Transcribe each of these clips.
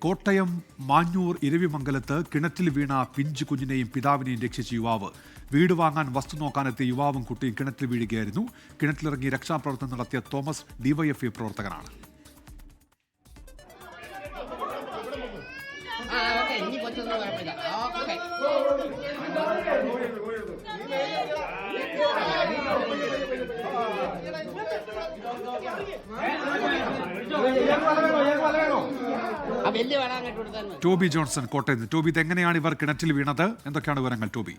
കോട്ടയം മാഞ്ഞൂർ ഇരവിമംഗലത്ത് കിണറ്റിൽ വീണ പിഞ്ചു കുഞ്ഞിനെയും പിതാവിനെയും രക്ഷിച്ച യുവാവ്. വീട് വാങ്ങാൻ വസ്തു നോക്കാനെത്തിയ യുവാവും കുട്ടിയും കിണറ്റിൽ വീഴുകയായിരുന്നു. കിണറ്റിലിറങ്ങി രക്ഷാപ്രവർത്തനം നടത്തിയ തോമസ് ഡിവൈഎഫ്ഐ പ്രവർത്തകനാണ്. ടോബി ജോൺസൺ കോട്ടയത്ത്. ടോബി, ഇതെങ്ങനെയാണ് ഇവർ കിണറ്റിൽ വീണത്? എന്തൊക്കെയാണ് വിവരങ്ങൾ ടോബി?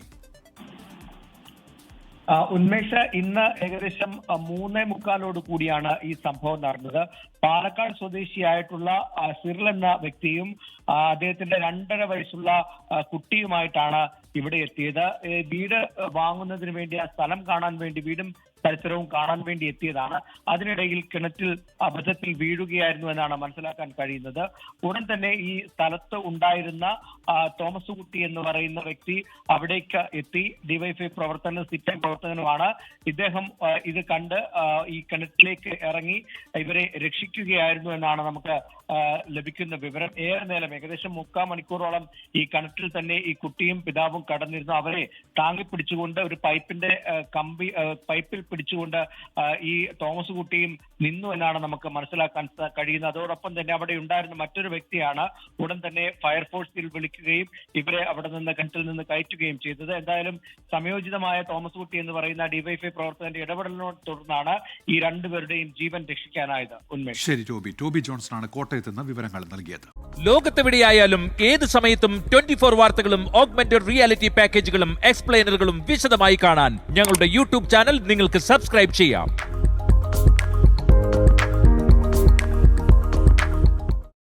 ഉന്മേഷ്, ഇന്ന് ഏകദേശം 3:45 കൂടിയാണ് ഈ സംഭവം നടന്നത്. പാലക്കാട് സ്വദേശിയായിട്ടുള്ള സിറിൽ എന്ന വ്യക്തിയും അദ്ദേഹത്തിന്റെ 2.5 വയസ്സുള്ള കുട്ടിയുമായിട്ടാണ് ഇവിടെ എത്തിയത്. വീട് വാങ്ങുന്നതിന് വേണ്ടി, ആ സ്ഥലം കാണാൻ വേണ്ടി, വീടും പരിസരവും കാണാൻ വേണ്ടി എത്തിയതാണ്. അതിനിടയിൽ കിണറ്റിൽ അബദ്ധത്തിൽ വീഴുകയായിരുന്നു എന്നാണ് മനസ്സിലാക്കാൻ കഴിയുന്നത്. ഉടൻ തന്നെ ഈ സ്ഥലത്ത് ഉണ്ടായിരുന്ന തോമസ് കുട്ടി എന്ന് പറയുന്ന വ്യക്തി അവിടേക്ക് എത്തി. ഡിവൈഎഫ്ഐ പ്രവർത്തകനും സിപിഎം പ്രവർത്തകനുമാണ്. ഇദ്ദേഹം ഇത് കണ്ട് ഈ കിണറ്റിലേക്ക് ഇറങ്ങി ഇവരെ രക്ഷിക്കുകയായിരുന്നു എന്നാണ് നമുക്ക് ലഭിക്കുന്ന വിവരം. ഏറെ നേരം, ഏകദേശം 3/4 മണിക്കൂറോളം ഈ കിണറ്റിൽ തന്നെ ഈ കുട്ടിയും പിതാവും കടന്നിരുന്നു. അവരെ താങ്ങി പിടിച്ചുകൊണ്ട് ഒരു പൈപ്പിൽ പിടിച്ചുകൊണ്ട് ഈ തോമസ് കുട്ടിയും നിന്നു എന്നാണ് നമുക്ക് മനസ്സിലാക്കാൻ കഴിയുന്നത്. അതോടൊപ്പം തന്നെ അവിടെ ഉണ്ടായിരുന്ന മറ്റൊരു വ്യക്തിയാണ് ഉടൻ തന്നെ ഫയർഫോഴ്സിൽ വിളിക്കുകയും ഇവരെ അവിടെ നിന്ന് കിണറ്റിൽ നിന്ന് കയറ്റുകയും ചെയ്തത്. എന്തായാലും സംയോജിതമായ തോമസ് കുട്ടി എന്ന് പറയുന്ന ഡിവൈഎഫ്ഐ പ്രവർത്തകന്റെ ഇടപെടലിനോട് തുടർന്നാണ് ഈ രണ്ടുപേരുടെയും ജീവൻ രക്ഷിക്കാനായത്. ഉന്മേഷ്. ശരി ടോബി ജോൺസണാണ് കോട്ടയത്ത് നിന്ന് വിവരങ്ങൾ നൽകിയത്. ലോകത്തെവിടെയായാലും ഏത് സമയത്തും 24 വാർത്തകളും ഓഗ്മെന്റഡ് റിയാലിറ്റി പാക്കേജുകളും എക്സ്പ്ലെയിനറുകളും വിശദമായി കാണാൻ ഞങ്ങളുടെ യൂട്യൂബ് ചാനൽ നിങ്ങൾക്ക് സബ്സ്ക്രൈബ് ചെയ്യാം.